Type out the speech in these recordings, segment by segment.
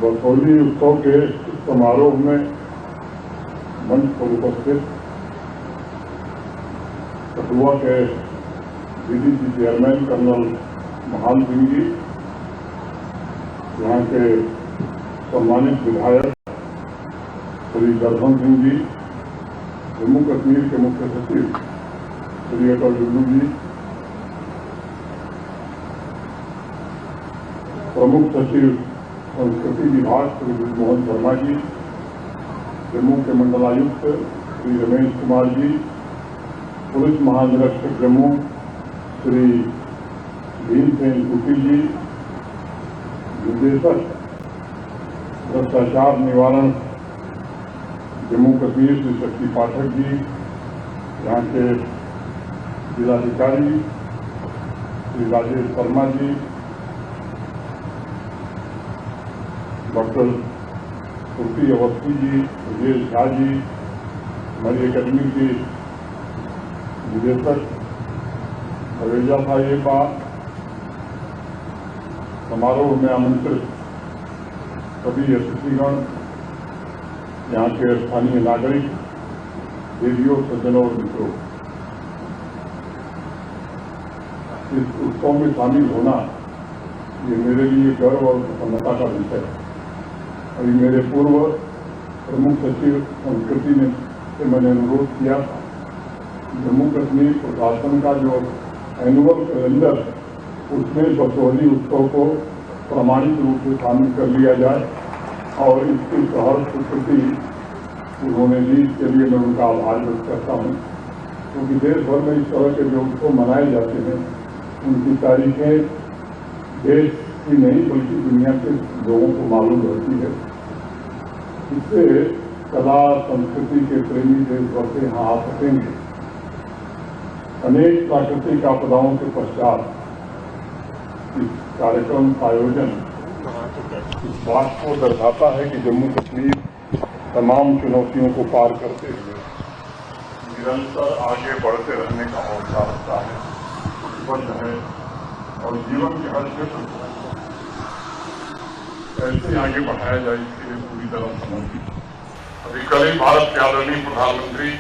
बरसोली उत्सव के समारोह में मंच पर उपस्थित कठुआ के डीडीसी चेयरमैन कर्नल महान सिंह जी, यहाँ के सम्मानित विधायक श्री दर्शन सिंह जी, जम्मू कश्मीर के मुख्य सचिव श्री अटल डुल्लू जी, प्रमुख सचिव संस्कृति विभाग श्री मोहन शर्मा जी, जम्मू के मंडलायुक्त श्री रमेश कुमार जी, पुलिस महानिरीक्षक जम्मू श्री भीमसेन कुटी जी, निदेशक भ्रष्टाचार निवारण जम्मू कश्मीर श्री शक्ति पाठक जी, यहाँ के जिलाधिकारी श्री राजेश शर्मा जी, डॉक्टर कुर्ती अवस्थी जी, राजेश झा जी, हमारी अकेडमी के निदेशक रवेजा साहिब, समारोह में आमंत्रित सभी अतिथिगण, यहाँ के स्थानीय नागरिक, देवियों, सज्जनों और मित्रों, इस उत्सव में शामिल होना ये मेरे लिए गर्व और प्रसन्नता का विषय है। अभी मेरे पूर्व प्रमुख सचिव संस्कृति ने से मैंने अनुरोध किया था, जम्मू कश्मीर प्रशासन का जो एनुअल कैलेंडर, उसमें बरसोली उत्सव को प्रमाणित रूप से शामिल कर लिया जाए और इसकी सहर्ष स्वीकृति उन्होंने दी। इसके लिए मैं उनका आभार व्यक्त करता हूँ, क्योंकि देश भर में इस तरह के जो उत्सव मनाए जाते हैं उनकी तारीखें देश ही नहीं बल्कि दुनिया के लोगों को मालूम रहती है। इससे कला संस्कृति के प्रेमी देश भर से यहाँ आ सकेंगे। अनेक प्राकृतिक आपदाओं के पश्चात इस कार्यक्रम का आयोजन इस बात को दर्शाता है कि जम्मू कश्मीर तमाम चुनौतियों को पार करते हुए निरंतर आगे बढ़ते रहने का हौसला रखता है, बद्ध है और जीवन के हर क्षेत्र को ऐसे आगे बढ़ाया जाए, इसके लिए पूरी तरह समर्पित। अभी कल ही भारत के आदरणीय प्रधानमंत्री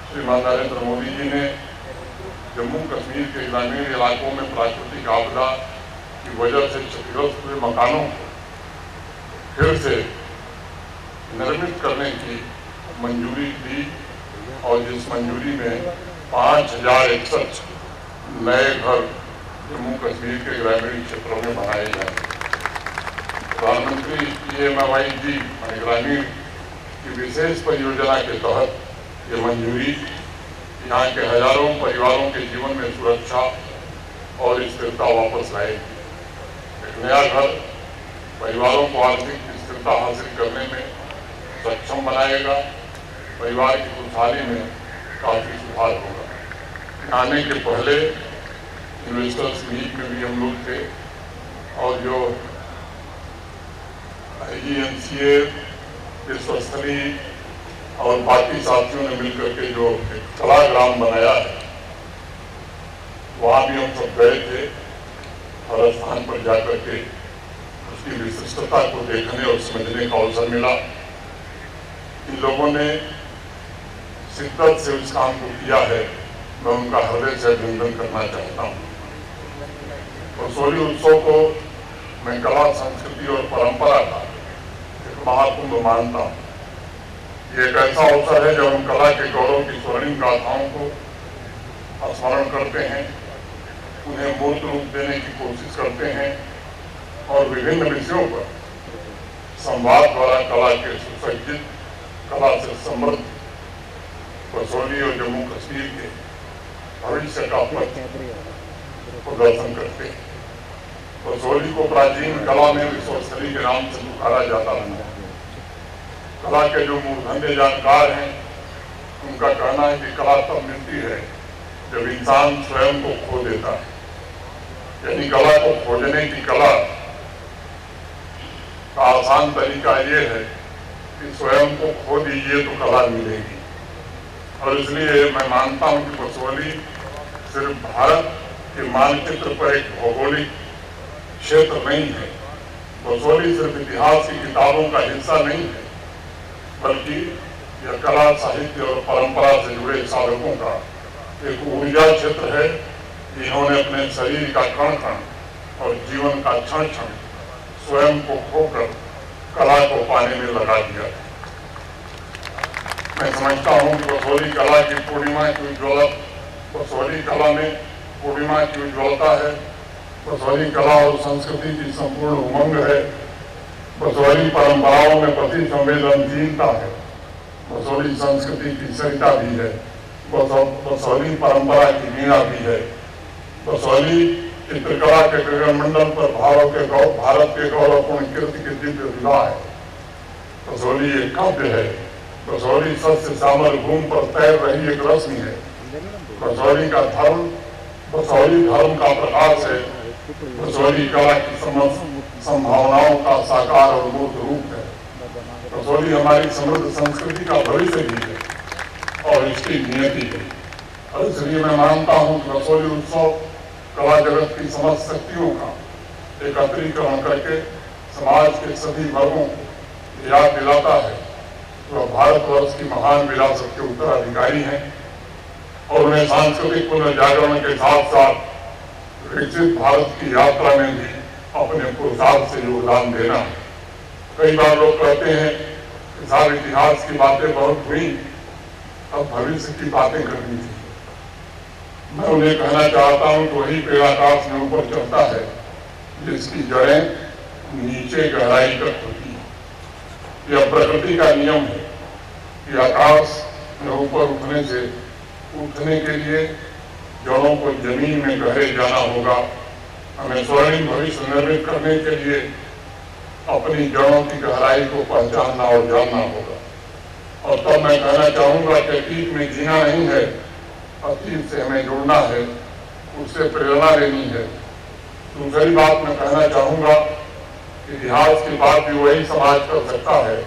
श्रीमान नरेंद्र मोदी जी ने जम्मू कश्मीर के ग्रामीण इलाकों में प्राकृतिक आपदा की वजह से क्षतिग्रस्त हुए मकानों को फिर से निर्मित करने की मंजूरी दी और जिस मंजूरी में 5061 नए घर जम्मू कश्मीर के ग्रामीण क्षेत्रों में बनाए जाए। प्रधानमंत्री PMAY जी ग्रामीण की विशेष परियोजना के तहत ये मंजूरी यहाँ के हजारों परिवारों के जीवन में सुरक्षा और स्थिरता वापस लाएगी। एक नया घर परिवारों को आर्थिक स्थिरता हासिल करने में सक्षम बनाएगा, परिवार की खुशहाली में काफी सुधार होगा। आने के पहले इन्वेस्टर्स मीट में भी हम लोग थे और जो IGNCA, विश्वस्तरी और बाकी साथियों ने मिलकर के जो कलाग्राम बनाया है, वहाँ भी हम सब गए थे। हर स्थान पर जाकर के उसकी विशिष्टता को देखने और समझने का अवसर मिला। इन लोगों ने शिद्दत से उस काम को किया है, मैं उनका हृदय से अभिनंदन करना चाहता हूँ। बरसोली उत्सव को मैं कला, संस्कृति और परंपरा का एक महाकुंभ मानता हूँ। ये एक ऐसा अवसर है जब हम कला के गौरव की स्वर्णिम गाथाओं को स्मरण करते हैं, उन्हें मूर्त रूप देने की कोशिश करते हैं और विभिन्न विषयों पर संवाद द्वारा कला के सुसज्जित, कला से समृद्ध बरसोली और जम्मू कश्मीर के भविष्य का प्रदर्शन करते हैं। बरसोली को प्राचीन कला में विश्वस्तरी के नाम से पुकारा जाता है। कला के जो मूर्धन्य जानकार हैं, उनका कहना है कि कला तब मिलती है जब इंसान स्वयं को खो देता है। यानी कला को खोजने की कला का आसान तरीका ये है कि स्वयं को खो दीजिए तो कला मिलेगी। और इसलिए मैं मानता हूं कि बरसोली सिर्फ भारत के मानचित्र पर एक भौगोलिक क्षेत्र नहीं है, बसोहली सिर्फ इतिहास की किताबों का हिस्सा नहीं है, बल्कि यह कला, साहित्य और परंपरा से जुड़े साधकों का एक ऊर्जा क्षेत्र है। जिन्होंने अपने शरीर का कण कण और जीवन का क्षण क्षण स्वयं को खोकर कला को पाने में लगा दिया। मैं समझता हूँ कि बसोहली कला की पूर्णिमा की उज्ज्वलता, बसोहली कला में पूर्णिमा की उज्ज्वलता है। बसोहली कला और संस्कृति की संपूर्ण उमंग है। बसोहली परंपराओं में प्रति संवेदनशीलता है। बसोहली संस्कृति की सरिता भी है। बसोहली परंपरा की वीणा भी है। बसोहली चित्रकला के गगन मंडल पर भारत के गौरवपूर्ण कीर्ति की दिव्य विवाह है। बसोहली एक काव्य है। बसोहली सस्य श्यामल भूमि पर तैर रही एक रश्मि है। बसोहली का धर्म, बसोहली धर्म का प्रकाश है। बसोहली कला की संभावनाओं का साकार और मूर्त रूप है। बसोहली हमारी समृद्ध संस्कृति का भविष्य भी है और इसकी नियति है। और इसलिए मैं मानता हूँ कि बसोहली उत्सव कला जगत की समस्त शक्तियों का एकत्रीकरण करके समाज के सभी वर्गों को याद दिलाता है तो भारतवर्ष की महान विरासत के उत्तराधिकारी हैं और उन्हें सांस्कृतिक पुनर्जागरण के साथ साथ विकसित भारत की यात्रा में भी अपने पुरुषार्थ से योगदान देना। कई बार लोग कहते हैं कि सारे इतिहास की बातें बहुत हुई, अब भविष्य की बातें करनी थी। मैं उन्हें कहना चाहता हूं कि वही पेड़ आकाश में ऊपर चढ़ता है जिसकी जड़ें नीचे गहराई तक होती है। यह प्रकृति का नियम है कि आकाश में ऊपर उठने के लिए जड़ों को जमीन में गहरे जाना होगा। हमें स्वर्णिम भविष्य निर्मित करने के लिए अपनी जड़ों की गहराई को पहचानना और जानना होगा। और तब मैं कहना चाहूंगा कि अतीत में जीना नहीं है, अतीत से हमें जुड़ना है, उससे प्रेरणा लेनी है। दूसरी बात मैं कहना चाहूंगा, इतिहास की बात भी वही समाज कर सकता है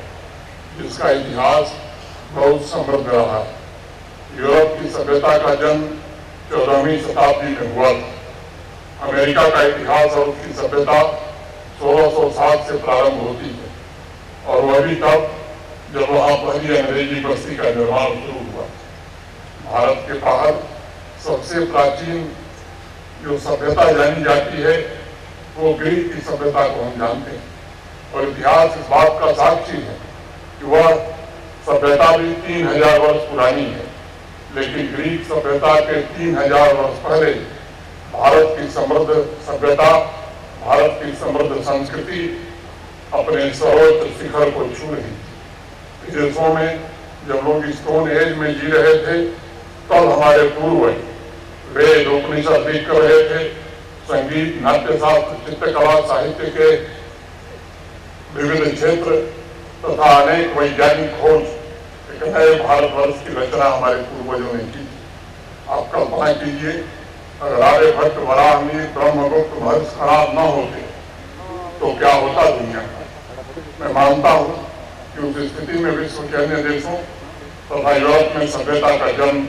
जिसका इतिहास बहुत समृद्ध रहा। यूरोप की सभ्यता का जन्म 14वीं शताब्दी में हुआ था। अमेरिका का इतिहास और उसकी सभ्यता 1660 से प्रारंभ होती है और वह भी तब जब वहां पहली अंग्रेजी बस्ती का निर्माण शुरू हुआ। भारत के बाहर सबसे प्राचीन जो सभ्यता जानी जाती है वो ग्रीक की सभ्यता को हम जानते हैं और इतिहास इस बात का साक्षी है कि वह सभ्यता भी 3000 वर्ष पुरानी है। लेकिन ग्रीक सभ्यता के 3000 वर्ष पहले भारत की समृद्ध सभ्यता, भारत की समृद्ध संस्कृति अपने सर्वोच्च शिखर को छू रही थी। देशों में जब लोग स्टोन एज में जी रहे थे तब हमारे पूर्वज वेद उपनिषद लिख कर रहे थे। संगीत, नाट्य शास्त्र, चित्रकला, साहित्य के विविध क्षेत्र तथा अनेक वैज्ञानिक खोज एक नए भारतवर्ष की रचना हमारे पूर्वजों ने की। आप कल्पना कीजिए, अगर आर्यभट्ट, वराहमिहिर, ब्रह्मगुप्त, महर्षि खराब न होते तो क्या होता दुनिया का। मैं मानता हूँ कि उस स्थिति में विश्व के अन्य देशों तथा यूरोप में सभ्यता का जन्म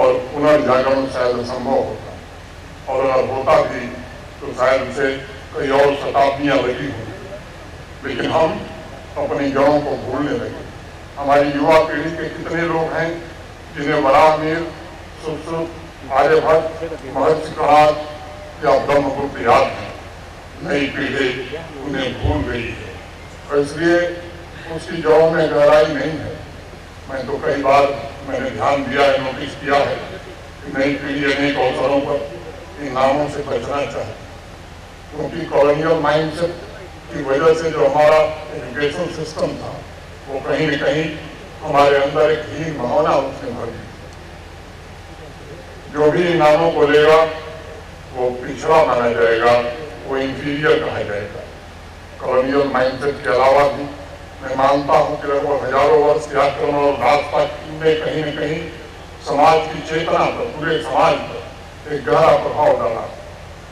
और पुनर्जागरण शायद संभव होता और अगर होता भी तो शायद उसे कई और शताब्दियां लगी होंगी। लेकिन हम अपनी जड़ों को भूलने लगे। हमारी युवा पीढ़ी के कितने लोग हैं जिन्हें वराहमिहिर, सुश्रुत, आर्यभट्ट, महर्षि कणाद या ब्रह्मगुप्त याद है। नई पीढ़ी उन्हें भूल गई है और इसलिए उसकी जड़ों में गहराई नहीं है। मैं तो कई बार मैंने ध्यान दिया है, नोटिस किया है कि नई पीढ़ी अनेक अवसरों पर इन नामों से बचना चाहे क्योंकि कॉलोनियल माइंडसेट की वजह से जो हमारा एजुकेशन सिस्टम था वो कहीं न कहीं हमारे अंदर एक हीन भावना उसने भर दी। जो भी इन नामों को लेगा वो पिछड़ा माना जाएगा, वो इंफीरियर कहा जाएगा। कॉलोनियल माइंडसेट के अलावा भी मैं मानता हूँ कि लगभग हजारों वर्ष के आक्रमण और घातपात ने कहीं न कहीं समाज की चेतना पर, पूरे समाज पर एक गहरा प्रभाव डाला।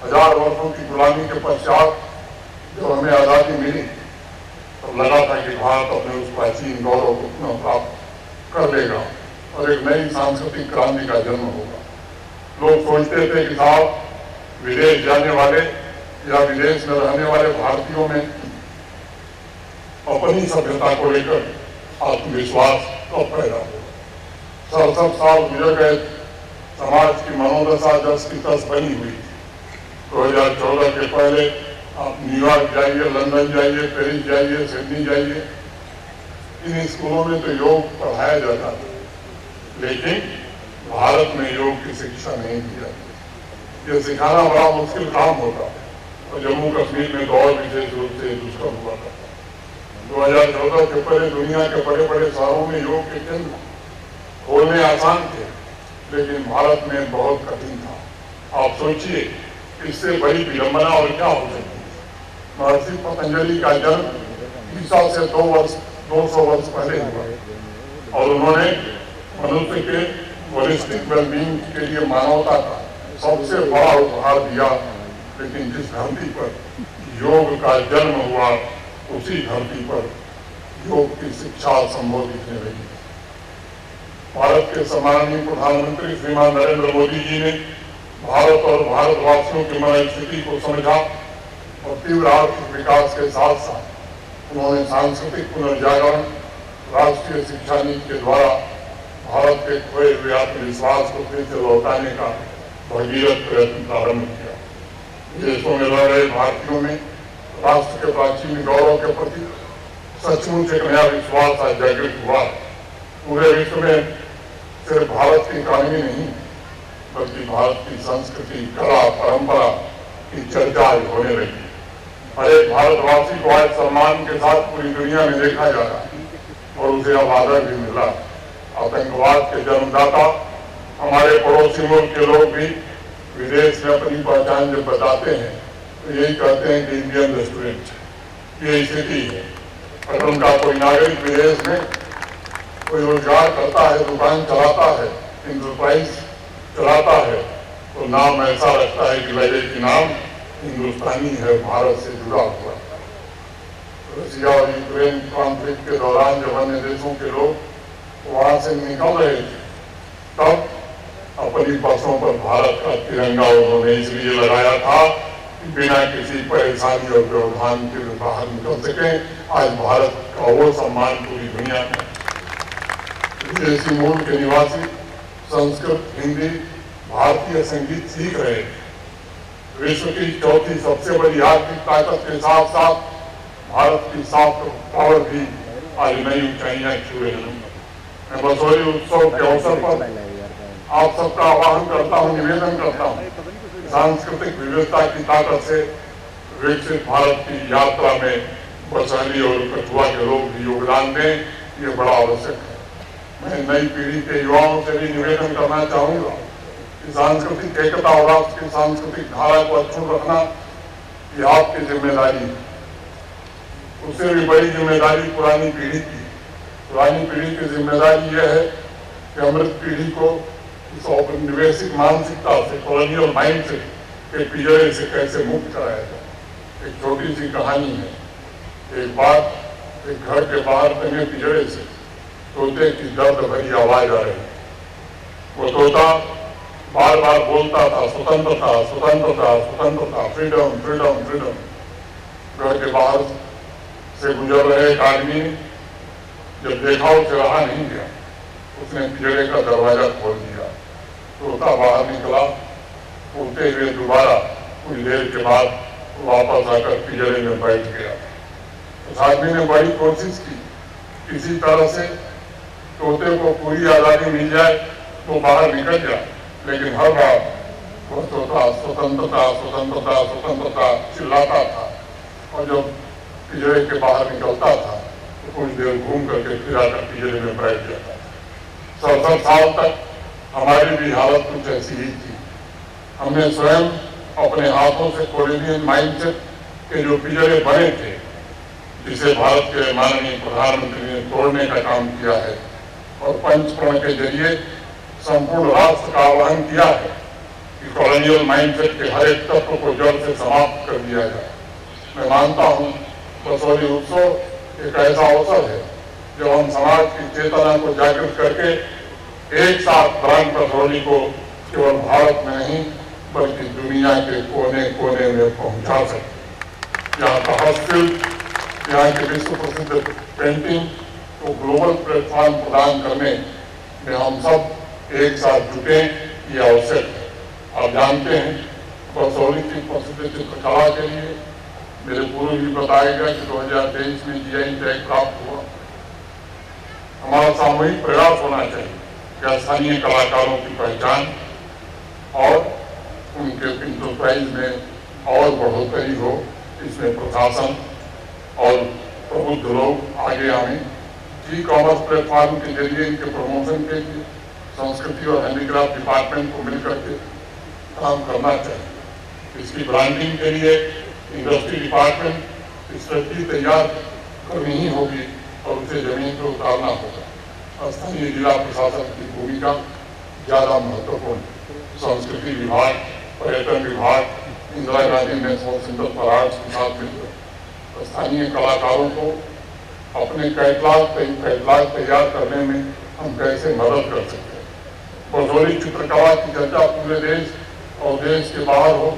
1000 वर्षों की गुलामी के पश्चात जब हमें आज़ादी मिली तो लगा था कि भारत अपने उस प्राचीन गौरव को पुनः प्राप्त कर लेगा और एक नई सांस्कृतिक क्रांति का जन्म होगा। लोग सोचते थे कि साहब विदेश जाने वाले या विदेश में रहने वाले भारतीयों में अपनी सभ्यता को लेकर आत्मविश्वास कब पैदा होगा। 67 साल गुजर गए, समाज की मनोदशा 10 की 10 बनी हुई थी। 2014 के पहले आप न्यूयॉर्क जाइए, लंदन जाइए, पेरिस जाइए, सिडनी जाइए, इन स्कूलों में तो योग पढ़ाया जाता था, लेकिन भारत में योग की शिक्षा नहीं दी जाती। ये सिखाना बड़ा मुश्किल काम होता है और जम्मू कश्मीर में तो और विशेष रूप से दुष्कर्म हुआ करता। 2014 के पहले दुनिया के बड़े बड़े शहरों में योग के केंद्र खोलने आसान थे, लेकिन भारत में बहुत कठिन था। आप सोचिए, इससे बड़ी विडंबना और क्या हो सकती है। महर्षि पतंजलि का जन्म ईसा से 200 वर्ष पहले हुआ और उन्होंने मनुष्य के होलिस्टिक वेलबींग के लिए मानवता का सबसे बड़ा उपहार दिया। लेकिन जिस धरती पर योग का जन्म हुआ, उसी धरती पर योग की शिक्षा संभव दिखने लगी। भारत के सम्माननीय प्रधानमंत्री श्रीमान नरेंद्र मोदी जी ने भारत और भारतवासियों की मन स्थिति को समझा और तीव्र आर्थिक विकास के साथ साथ उन्होंने सांस्कृतिक पुनर्जागरण, राष्ट्रीय शिक्षा नीति के द्वारा भारत के खोए हुए आत्मविश्वास को फिर से लौटाने का भगीरथ प्रयत्न प्रारंभ किया। विदेशों में रह रहे भारतीयों में राष्ट्र के प्राचीन गौरव के प्रति सचमुच एक नया विश्वास आज जागृत हुआ। पूरे विश्व में सिर्फ भारत की इकॉनमी नहीं, बल्कि भारत की संस्कृति, कला, परंपरा की चर्चा होने लगी। हर एक भारतवासी को आज सम्मान के साथ पूरी दुनिया में देखा जा रहा है और उसे अब आदर भी मिला। आतंकवाद के जन्मदाता हमारे पड़ोसी मुल्क के लोग भी विदेश में अपनी पहचान जब बताते हैं तो यही कहते हैं कि इंडियन रेस्टोरेंट। ये स्थिति है। अगर उनका कोई नागरिक विदेश में कोई रोजगार करता है, दुकान चलाता है, इंटरप्राइज चलाता है, तो नाम ऐसा रखता है कि लगे कि नाम हिंदुस्तानी है, भारत से जुड़ा हुआ। रशिया और यूक्रेन कॉन्फ्लिक्ट के दौरान जब अन्य देशों के लोग वहां से निकल रहे थे, तब अपनी बसों पर भारत का तिरंगा उन्होंने इसलिए लगाया था कि बिना किसी परेशानी और व्यवधान के बाहर निकल सके। आज भारत का वो सम्मान पूरी दुनिया में। विदेशी मूल के निवासी संस्कृत, हिंदी, भारतीय संगीत सीख रहे थे। विश्व की चौथी सबसे बड़ी आर्थिक ताकत के साथ साथ भारत की सॉफ्ट पावर भी आज नई ऊंचाइयां छू रही हैं। मैं बसोरी उत्सव के अवसर पर आप सबका आह्वान करता हूं, निवेदन करता हूं, सांस्कृतिक विविधता की ताकत से विकसित भारत की यात्रा में बसोली और कठुआ के लोग भी योगदान दें, ये बड़ा आवश्यक है। मैं नई पीढ़ी के युवाओं से भी निवेदन करना चाहूंगा कि सांस्कृतिक एकता और राष्ट्र की सांस्कृतिक धारा को अक्षुण्ण रखना ये आपकी जिम्मेदारी है। उससे भी बड़ी जिम्मेदारी पुरानी पीढ़ी की। पुरानी पीढ़ी की जिम्मेदारी यह है कि अमृत पीढ़ी को इस औपनिवेशिक मानसिकता से, कॉलोनियल माइंड से के पिंजरे से कैसे मुक्त कराया जाए। एक छोटी सी कहानी है। एक बार एक घर के बाहर तंगे पिंजरे से तोते की दर्द भरी आवाज आ रही। वो तोता बार बार बोलता था, स्वतंत्रता, स्वतंत्रता, स्वतंत्रता, फ्रीडम, फ्रीडम, फ्रीडम। घर के बाहर से गुजर रहे एक आदमी ने जब देखा उसे रहा नहीं गया, उसने पिंजरे का दरवाजा खोल दिया। तोता बाहर निकला, उड़ते हुए दोबारा कुछ देर के बाद वापस आकर पिंजरे में बैठ गया। उस आदमी ने बड़ी कोशिश की किसी तरह से तोते को पूरी आजादी मिल जाए तो बाहर निकल जाए, लेकिन हर बार वह तोता स्वतंत्रता, स्वतंत्रता, स्वतंत्रता चिल्लाता था और जब पिंजरे के बाहर निकलता था तो कुछ देर घूम करके फिर आकर पिंजरे में बैठ जाता था। 67 साल तक हमारी भी हालत कुछ ऐसी ही थी। हमने स्वयं अपने हाथों से कॉलोनियल माइंडसेट के जो पिंजरे बने थे, जिसे भारत के माननीय प्रधानमंत्री ने तोड़ने का काम किया है और पंचप्रण के जरिए संपूर्ण राष्ट्र का आह्वान किया है कि कॉलोनियल माइंडसेट के हर एक तत्व को जड़ से समाप्त कर दिया जाए। मैं मानता हूं बसोली उत्सव एक ऐसा अवसर है जब हम समाज की चेतना को जागृत करके एक साथ ब्रांड बसोली को केवल भारत में नहीं बल्कि दुनिया के कोने कोने में पहुंचा सकते। यहाँ तहसील यहाँ के विश्व प्रसिद्ध पेंटिंग को ग्लोबल प्लेटफॉर्म प्रदान करने में हम सब एक साथ जुटे, ये आवश्यक है। आप जानते हैं बसौली की प्रसिद्ध चित्रकला के लिए मेरे पूर्व भी बताया गया कि 2023 में जीआई टैग प्राप्त हुआ। हमारा सामूहिक प्रयास होना चाहिए कि स्थानीय कलाकारों की पहचान और उनके इंटरप्राइज में और बढ़ोतरी हो। इसमें प्रशासन और प्रबुद्ध लोग आगे आए। ई कॉमर्स प्लेटफॉर्म के जरिए इनके प्रमोशन के लिए संस्कृति और हैंडीक्राफ्ट डिपार्टमेंट को मिलकर के काम करना चाहिए। इसकी ब्रांडिंग के लिए इंडस्ट्री डिपार्टमेंट स्ट्रेटजी तैयार करनी ही होगी और उसे जमीन पर उतारना होगा। स्थानीय जिला प्रशासन की भूमिका ज्यादा महत्वपूर्ण। संस्कृति विभाग, पर्यटन विभाग, Indira Gandhi national centre for arts के साथ मिलकर स्थानीय कलाकारों को अपने कैटलॉग तैयार करने में हम कैसे मदद कर सकते हैं। बसौली चित्रकला की चर्चा पूरे देश और देश के बाहर हो,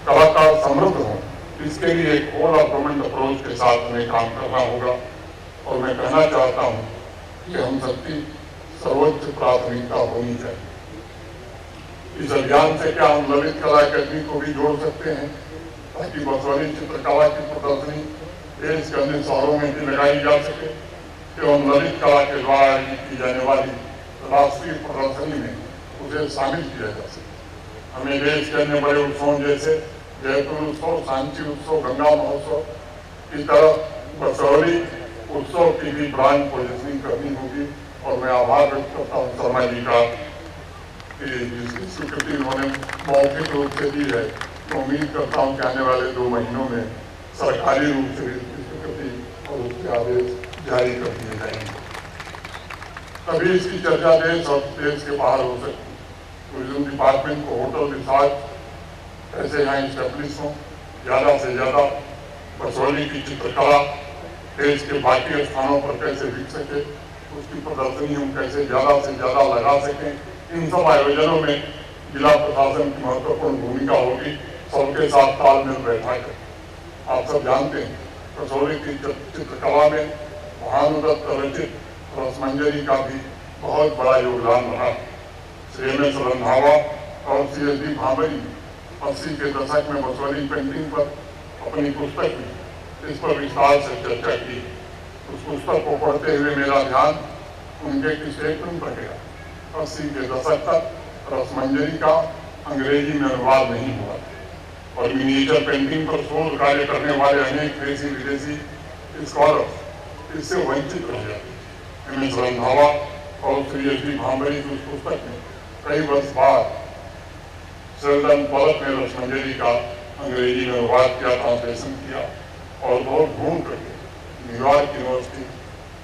कलाकार समृद्ध हो, इसके लिए एक होल ऑफ गवर्नमेंट अप्रोच के साथ हमें काम करना होगा। और मैं कहना चाहता हूँ कि हम सबकी सर्वोच्च प्राथमिकता होनी चाहिए। इस अभियान से क्या हम ललित कला अकादमी को भी जोड़ सकते हैं ताकि बसौली चित्रकला की प्रदर्शनी देश के अन्य शहरों में भी लगाई जा सके एवं ललित कला के द्वारा आयोजित की जाने वाली राष्ट्रीय प्रदर्शनी में उसे शामिल किया जा सके। हमें देश के अन्य बड़े उत्सवों जैसे जयपुर उत्सव, सांची उत्सव, गंगा महोत्सव की तरह बसौली उत्सव की भी ब्रांड पोजिशनिंग करनी होगी। और मैं आभार व्यक्त करता हूँ शर्मा जी का जिसकी स्वीकृति उन्होंने मौखिक रूप से दी है। मैं उम्मीद करता हूँ कि आने वाले 2 महीनों में सरकारी रूप से इसकी स्वीकृति और उसके आदेश जारी कर दिए जाएंगे। तभी इसकी चर्चा देश और देश के बाहर हो सकती। टूरिज्म डिपार्टमेंट को होटल रिसॉर्ट कैसे यहाँ स्टेब्लिश हो, ज़्यादा से ज़्यादा बसौली की चित्रकला देश के बाकी स्थानों पर कैसे बिक सके, उसकी प्रदर्शनी हम कैसे ज़्यादा से ज़्यादा लगा सकें। इन सब आयोजनों में जिला प्रशासन की महत्वपूर्ण भूमिका होगी। सबके साथ तालमेल बैठा कर आप सब जानते हैं बसौली की चित्रकला में भानुदत्त रचित रसमंजरी का भी बहुत बड़ा योगदान रहा। CMS रंधावा और CSD भांबरी 80 के दशक में बसौली पेंटिंग पर अपनी पुस्तक में इस पर विस्तार से चर्चा की। उस पुस्तक को पढ़ते हुए मेरा ध्यान उनके एक स्टेटमेंट पर गया। 80 के दशक तक रसमंजरी का अंग्रेजी में अनुवाद नहीं हुआ और मिनिएचर पेंटिंग पर शोध कार्य करने वाले अनेक देशी विदेशी स्कॉलर्स इससे वंचित रह जाते। MS रंधावा और CSD भांबरी की उस पुस्तक में कई वर्ष बाद शेल्डन पलक ने रसमंजरी का अंग्रेजी में अनुवाद किया, ट्रांसलेशन किया और बहुत ढूंढ करके न्यूयॉर्क यूनिवर्सिटी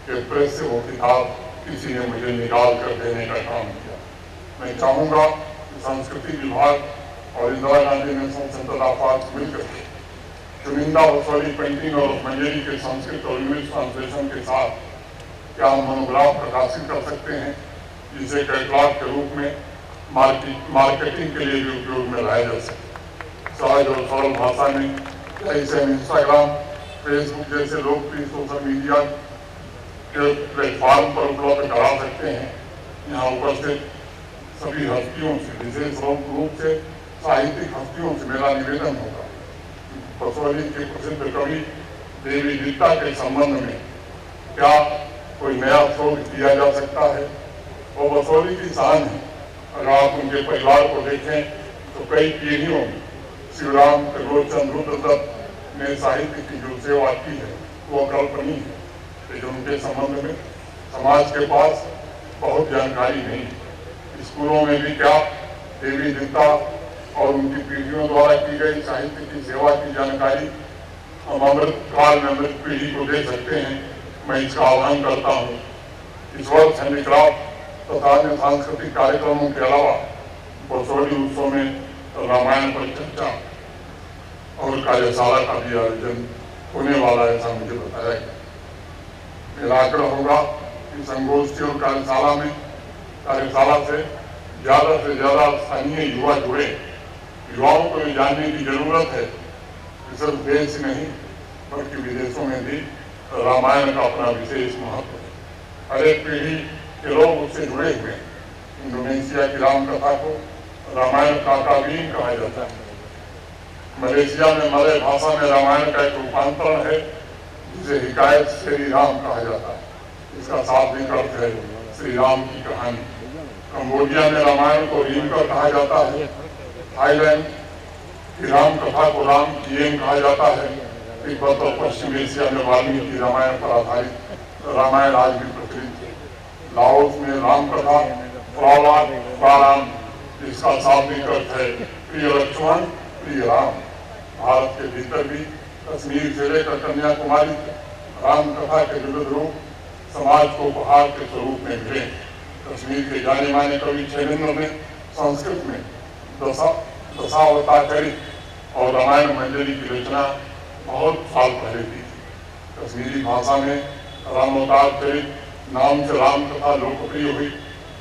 के प्रेस से वो किताब किसी ने मुझे निकाल कर देने का काम किया। मैं चाहूँगा कि संस्कृति विभाग और Indira Gandhi national centre of arts मिलकर चुनिंदा बसौली पेंटिंग और रसमंजरी के संस्कृत और इंग्लिश ट्रांसलेशन के साथ क्या हम मोनोग्राफ प्रकाशित कर सकते हैं, जिसे कैटलॉग के रूप में मार्केटिंग के लिए भी उपयोग में लाया जा सके। सहज और सरल भाषा में जैसे हम इंस्टाग्राम, फेसबुक जैसे लोकप्रिय सोशल मीडिया के प्लेटफॉर्म पर उपलब्ध करा सकते हैं। यहाँ उपस्थित सभी हस्तियों से, विशेष रूप से साहित्यिक हस्तियों से मेरा निवेदन होगा बसौली के प्रसिद्ध कवि देवी गीता के संबंध में क्या कोई नया शोध किया जा सकता है। वो बसौली की शान है। अगर आप उनके परिवार को देखें तो कई पीढ़ियों में शिवराम, त्रिलोचन, रुद्रदत्त ने साहित्य की जो सेवा की है वो अकल्पनीय है। लेकिन उनके संबंध में समाज के पास बहुत जानकारी नहीं है। स्कूलों में भी क्या देवी गीता और उनकी पीढ़ियों द्वारा की गई साहित्य की सेवा की जानकारी हम अमृत काल में अमृत पीढ़ी को दे सकते हैं। मैं इसका आह्वान करता हूँ। इस वर्ष हैंडीक्राफ्ट तथा अन्य सांस्कृतिक कार्यक्रमों के अलावा बसौली उत्सव में रामायण पर चर्चा और कार्यशाला का भी आयोजन होने वाला है, ऐसा मुझे बताया गया। मेरा आग्रह होगा कि संगोष्ठी और कार्यशाला से ज़्यादा स्थानीय युवा जुड़े। युवाओं को ये जानने की जरूरत है कि सिर्फ देश नहीं बल्कि विदेशों में भी रामायण का अपना विशेष महत्व है। हर एक पीढ़ी के लोग उससे जुड़े हुए हैं। इंडोनेशिया की राम कथा को रामायण काकावीन कहा जाता है। मलेशिया में मलय भाषा में रामायण का एक रूपांतरण है जिसे हिकायत श्री राम कहा जाता है। इसका शाब्दिक अर्थ है श्री राम की कहानी। कंबोडिया में रामायण को रीमकर कहा जाता है। थाईलैंड की राम कथा को राम कीएम कहा जाता है। तिब्बत और पश्चिम एशिया में वाल्मीकि रामायण पर आधारित रामायण आज भी प्रचलित है। लाओस में राम कथा प्राराम, जिसका शाब्दिक अर्थ है प्रिय लक्ष्मण प्रिय राम। भारत के भीतर भी कश्मीर से लेकर कन्याकुमारी राम कथा के विविध रूप समाज को उपहार के स्वरूप में मिले। कश्मीर के जाने माने कवि शैलेंद्र ने संस्कृत में दशावताचरित और रामायण मंजरी की रचना बहुत साल पहले की थी। कश्मीरी भाषा में रामावतार चरित नाम से राम कथा लोकप्रिय हुई।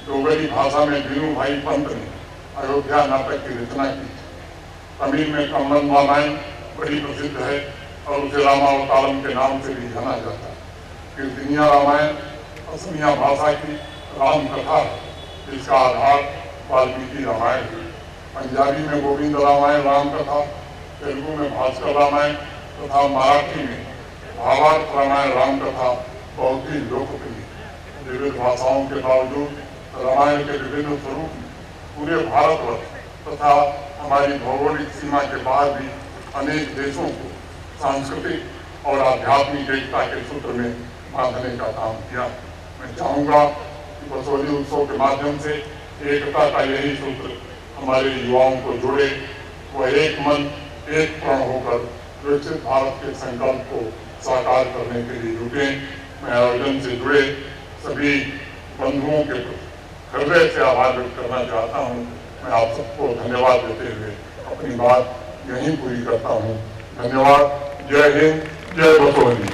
डोगरी भाषा में बीनू भाई पंत ने अयोध्या नाटक की रचना की थी। तमिल में कम्बन रामायण बड़ी प्रसिद्ध है और उसे रामावतारम के नाम से भी जाना जाता है। कीर्तनिया रामायण असमिया भाषा की राम कथा है, जिसका आधार वाल्मीकि रामायण है। पंजाबी में गोविंद रामायण राम कथा, तेलुगु में भास्कर रामायण तथा मराठी में भावार्थ रामायण राम कथा बहुत ही लोकप्रिय है। विविध भाषाओं के बावजूद रामायण के विभिन्न स्वरूप में पूरे भारतवर्ष तथा हमारी भौगोलिक सीमा के बाहर भी अनेक देशों को सांस्कृतिक और आध्यात्मिक एकता के सूत्र में बांधने का काम किया। मैं चाहूँगा कि बसोहली उत्सव के माध्यम से एकता का यही सूत्र हमारे युवाओं को जोड़े। वह एक मन एक प्राण होकर विकसित भारत के संकल्प को साकार करने के लिए जुटे। मैं आयोजन से जुड़े सभी बंधुओं के हृदय से आभार व्यक्त करना चाहता हूँ। मैं आप सबको धन्यवाद देते हुए अपनी बात यहीं पूरी करता हूँ। धन्यवाद। जय हिंद, जय बसोहली।